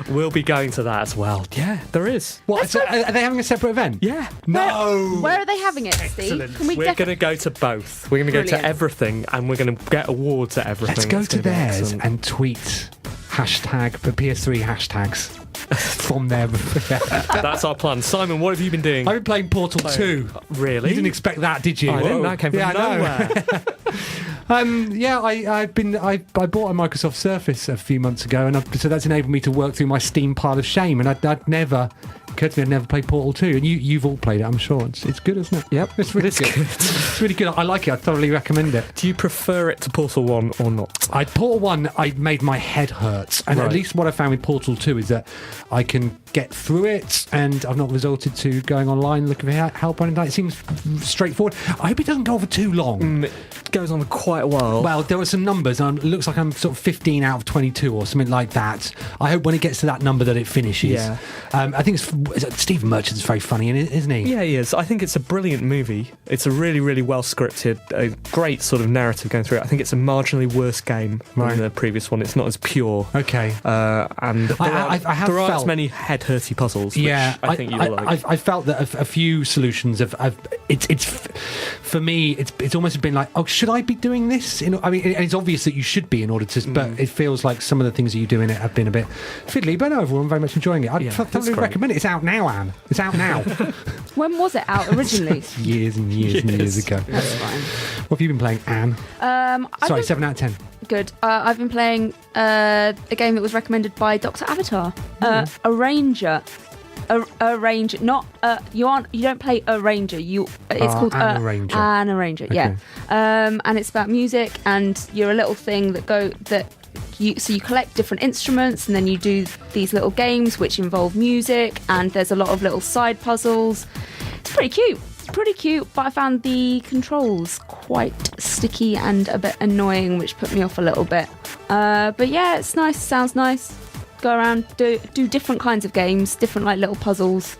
rebellion. We'll be going to that as well. Yeah, there is. What? So, are they having a separate event? Yeah. No. Where are they having it, Steve? Excellent. Can we We're going to go to both. We're going to go to Brilliant. everything, and we're going to get awards at everything. Let's go It's to gonna be theirs excellent. and tweet hashtag the PS3 hashtags from them. That's our plan. Simon, what have you been doing? I've been playing Portal 2. Really? You didn't expect that, did you? I didn't. That came from Yeah, I know. nowhere. I bought a Microsoft Surface a few months ago, and so that's enabled me to work through my Steam pile of shame. And I'd never occurred to me I'd never played Portal 2, and you've all played it, I'm sure. It's good, isn't it? Yep, it's really it's good. good. It's really good. I like it. I thoroughly recommend it. Do you prefer it to Portal 1 or not? Portal 1, I made my head hurt, and Right. at least what I found with Portal 2 is that I can get through it, and I've not resorted to going online looking for help or anything. It seems straightforward. I hope it doesn't go on for too long. goes on for quite a while. Well, there were some numbers, and it looks like I'm sort of 15 out of 22 or something like that. I hope when it gets to that number that it finishes. Yeah. I think Stephen Merchant's very funny in it, isn't he? Yeah, he is. I think it's a brilliant movie. It's a really, really well scripted, a great sort of narrative going through it. I think it's a marginally worse game than the previous one. It's not as pure. Okay. And there aren't as many head-hurty puzzles, which I think you will like. I felt that a few solutions it's for me, it's almost been like, oh, should I be doing this? I mean, it's obvious that you should be in order to, but it feels like some of the things that you do in it have been a bit fiddly, but overall I'm very much enjoying it. I'd totally recommend it. It's out now, Anne. It's out now. When was it out originally? Years and years and years ago. That's fine. What have you been playing, Anne? 7 out of 10. Good. I've been playing a game that was recommended by Dr. Avatar. A ranger. A ranger, not you don't play a ranger. It's called a ranger. And a ranger, Okay. yeah. And it's about music, and you're a little thing so you collect different instruments, and then you do these little games which involve music, and there's a lot of little side puzzles. It's pretty cute, but I found the controls quite sticky and a bit annoying, which put me off a little bit. But yeah, it's nice, sounds nice. Go around, do different kinds of games, different like little puzzles,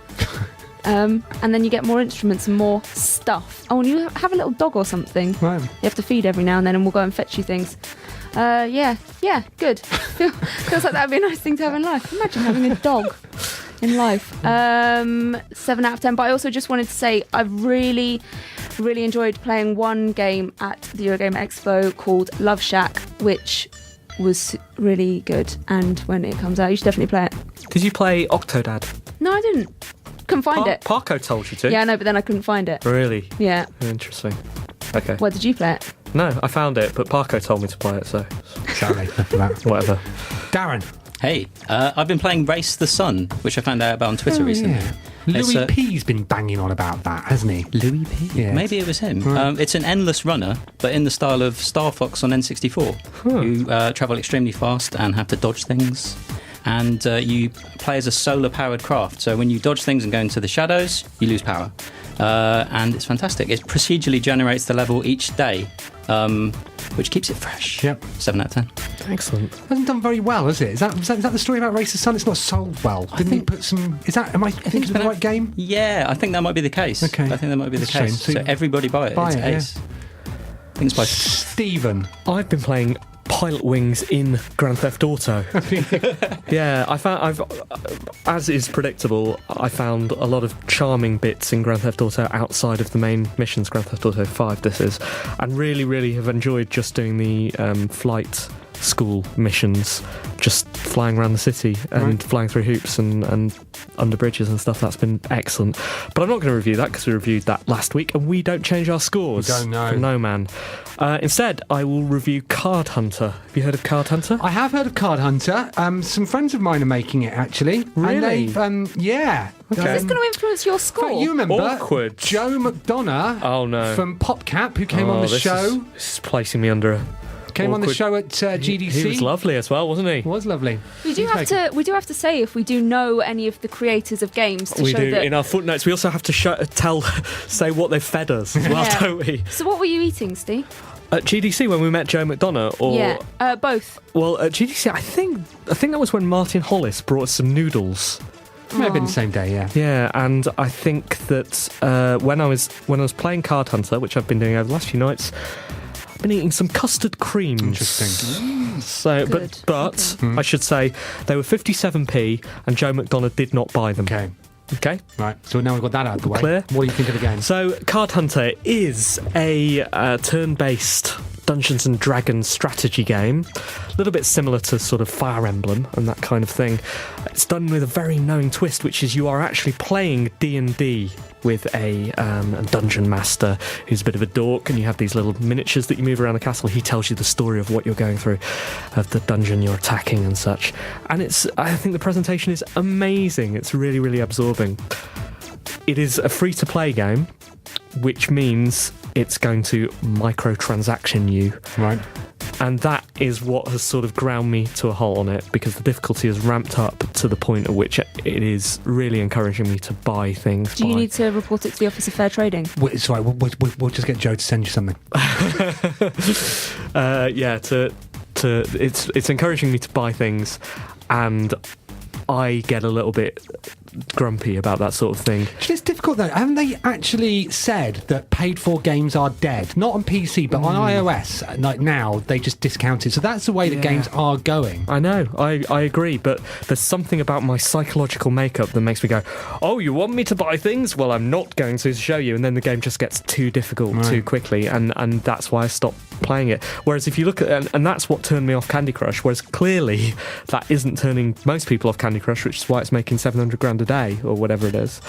and then you get more instruments and more stuff. Oh, and you have a little dog or something. Right. You have to feed every now and then, and we'll go and fetch you things. Yeah, good. Feels like that would be a nice thing to have in life. Imagine having a dog in life. 7 out of 10. But I also just wanted to say I've really enjoyed playing one game at the Eurogame Expo called Love Shack, which was really good, and when it comes out you should definitely play it. Did you play Octodad? No, I didn't. Couldn't find it. Parko told you to. Yeah, I know, but then I couldn't find it. Really? Yeah. Interesting. Okay. Where did you play it? No, I found it, but Parko told me to play it, so Sorry for that. whatever. Darren. Hey, I've been playing Race the Sun, which I found out about on Twitter recently. Yeah. Louis P's been banging on about that, hasn't he? Louis P? Yeah. Maybe it was him. Right. It's an endless runner, but in the style of Star Fox on N64. You travel extremely fast and have to dodge things. And you play as a solar-powered craft. So when you dodge things and go into the shadows, you lose power. And it's fantastic. It procedurally generates the level each day, which keeps it fresh. Yep. 7 out of 10. Excellent. Hasn't done very well, has it? Is that the story about Race the Sun? It's not sold well. Didn't he put some... Am I thinking of the right game? Yeah, I think that might be the case. Okay. I think that might be the That's a shame. case. So everybody buy it. It's ace. I think it's by... Stephen. I've been playing Pilot Wings in Grand Theft Auto. Yeah, as is predictable, I found a lot of charming bits in Grand Theft Auto outside of the main missions, Grand Theft Auto 5 this is, and really have enjoyed just doing the flight school missions, just flying around the city and flying through hoops and under bridges and stuff. That's been excellent. But I'm not going to review that because we reviewed that last week and we don't change our scores. We don't know. For No Man. Instead, I will review Card Hunter. Have you heard of Card Hunter? I have heard of Card Hunter. Some friends of mine are making it, actually. Really? And they've, yeah. Is this going to influence your score? You remember Awkward. Joe McDonough from PopCap, who came on the show. This is placing me under a... Came on the show at GDC. He was lovely as well, wasn't he? Was lovely. We do have to say if we do know any of the creators of games to we show do that. In our footnotes. We also have to say what they've fed us as well, don't we? So what were you eating, Steve? At GDC when we met Joe McDonough, or yeah, both. Well, at GDC, I think that was when Martin Hollis brought us some noodles. May have been the same day, yeah. Yeah, and I think that when I was playing Card Hunter, which I've been doing over the last few nights, I've been eating some custard creams. Interesting. So, Good. but I should say they were 57p, and Joe McDonough did not buy them. Okay. Right. So now we've got that out of the way. Clear. What do you think of the game? So, Card Hunter is a turn-based Dungeons and Dragons strategy game, a little bit similar to sort of Fire Emblem and that kind of thing. It's done with a very knowing twist, which is you are actually playing D&D with a dungeon master who's a bit of a dork, and you have these little miniatures that you move around the castle. He tells you the story of what you're going through, of the dungeon you're attacking and such. And I think the presentation is amazing. It's really, really absorbing. It is a free-to-play game, which means it's going to microtransaction you. Right. And that is what has sort of ground me to a halt on it, because the difficulty has ramped up to the point at which it is really encouraging me to buy things. Do you need to report it to the Office of Fair Trading? Sorry, we'll just get Joe to send you something. It's encouraging me to buy things, and I get a little bit grumpy about that sort of thing. It's difficult though. Haven't they actually said that paid-for games are dead? Not on PC, but on iOS. Like now, they just discount it. So that's the way that games are going. I know. I agree. But there's something about my psychological makeup that makes me go, "Oh, you want me to buy things? Well, I'm not going to show you." And then the game just gets too difficult too quickly, and that's why I stopped playing it. Whereas if you look at, and that's what turned me off Candy Crush. Whereas clearly that isn't turning most people off Candy Crush, which is why it's making 700 grand a day or whatever it is.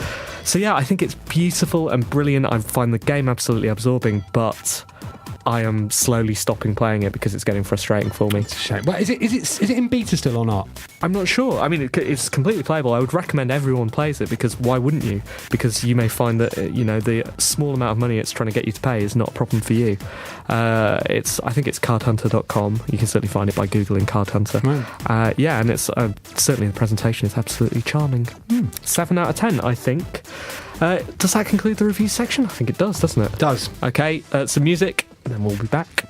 So yeah, I think it's beautiful and brilliant. I find the game absolutely absorbing, but I am slowly stopping playing it because it's getting frustrating for me. It's a shame. Well, is it in beta still or not? I'm not sure. I mean, it's completely playable. I would recommend everyone plays it, because why wouldn't you? Because you may find that the small amount of money it's trying to get you to pay is not a problem for you. I think it's cardhunter.com. You can certainly find it by googling Card Hunter. Right. And it's certainly the presentation is absolutely charming. 7 out of 10, I think. Does that conclude the review section? I think it does, doesn't it? It does. Okay, some music, and then we'll be back.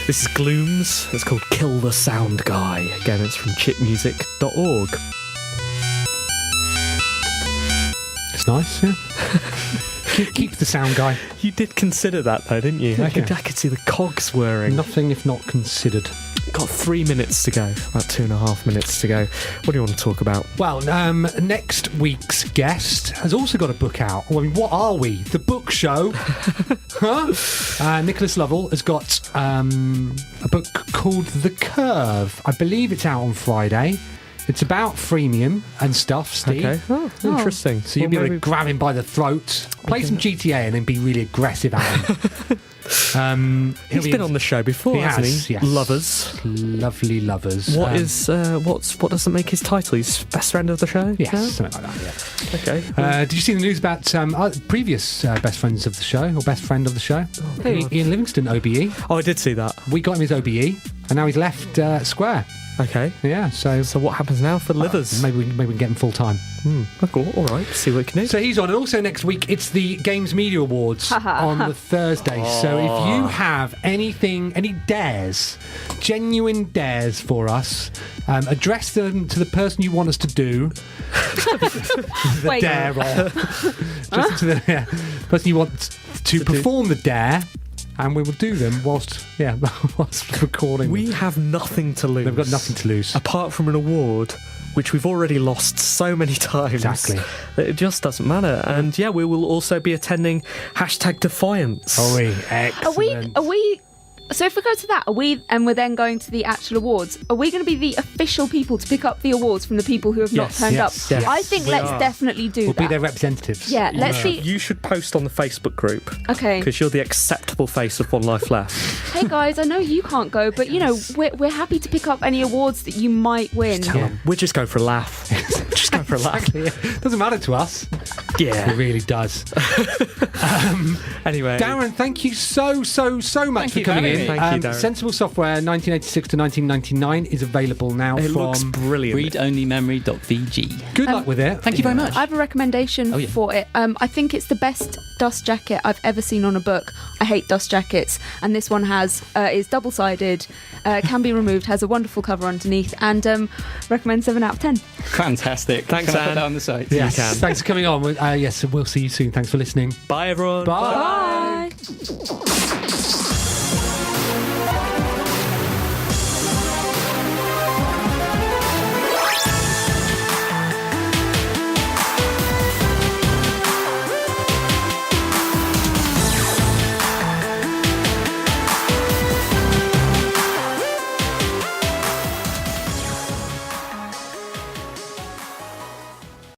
This is Glooms. It's called Kill the Sound Guy. Again, it's from chipmusic.org. It's nice, yeah. Keep the sound guy. You did consider that, though, didn't you? I could see the cogs whirring. Nothing if not considered. Got 3 minutes to go. About 2.5 minutes to go. What do you want to talk about? Well, next week's guest has also got a book out. I mean, what are we? The Book Show? Huh? Nicholas Lovell has got a book called The Curve. I believe it's out on Friday. It's about freemium and stuff, Steve. Okay. Oh, interesting. So you'll be able to grab him by the throat, play some GTA, and then be really aggressive at him. He's been on the show before, hasn't he? Yes. Lovers. Lovely Lovers. What doesn't make his title? He's best friend of the show? Yes, yeah? something like that, yeah. Okay. Did you see the news about previous best friends of the show, or best friend of the show? Ian Livingston, OBE. Oh, I did see that. We got him his OBE, and now he's left Square. Okay. Yeah, so what happens now for Livers? Maybe we can get him full time. Okay, all right. See what we can do. So he's on, and also next week it's the Games Media Awards on the Thursday. So if you have any dares, genuine dares for us, address them to the person you want us to do the dare roll. Just to the person you want to perform the dare. And we will do them whilst recording. We have nothing to lose. They've got nothing to lose. Apart from an award, which we've already lost so many times. Exactly. That it just doesn't matter. And yeah, we will also be attending #Defiance. Are we? Excellent. Are we? So if we go to that, we're then going to the actual awards, are we going to be the official people to pick up the awards from the people who have not turned up? Yes. I think let's definitely do We'll that. be their representatives. Yeah, let's be... You should post on the Facebook group. Okay. Because you're the acceptable face of One Life Left. Hey guys, I know you can't go, but you know, we're happy to pick up any awards that you might win. Tell them. We're just going for a laugh. Just going for a laugh. Doesn't matter to us. Yeah. It really does. Anyway. Darren, thank you so much for coming in. Thank you, Darren. Sensible Software 1986 to 1999 is available now It from looks brilliant. readonlymemory.vg. Good luck with it. Thank you very much. I have a recommendation for it. I think it's the best dust jacket I've ever seen on a book. I hate dust jackets, and this one is double-sided, can be removed, has a wonderful cover underneath, and recommend 7 out of 10. Fantastic. Thanks, Can I put Anne. that on the site? Yes. You can. Thanks for coming on. Yes, we'll see you soon. Thanks for listening. Bye, everyone. Bye. Bye.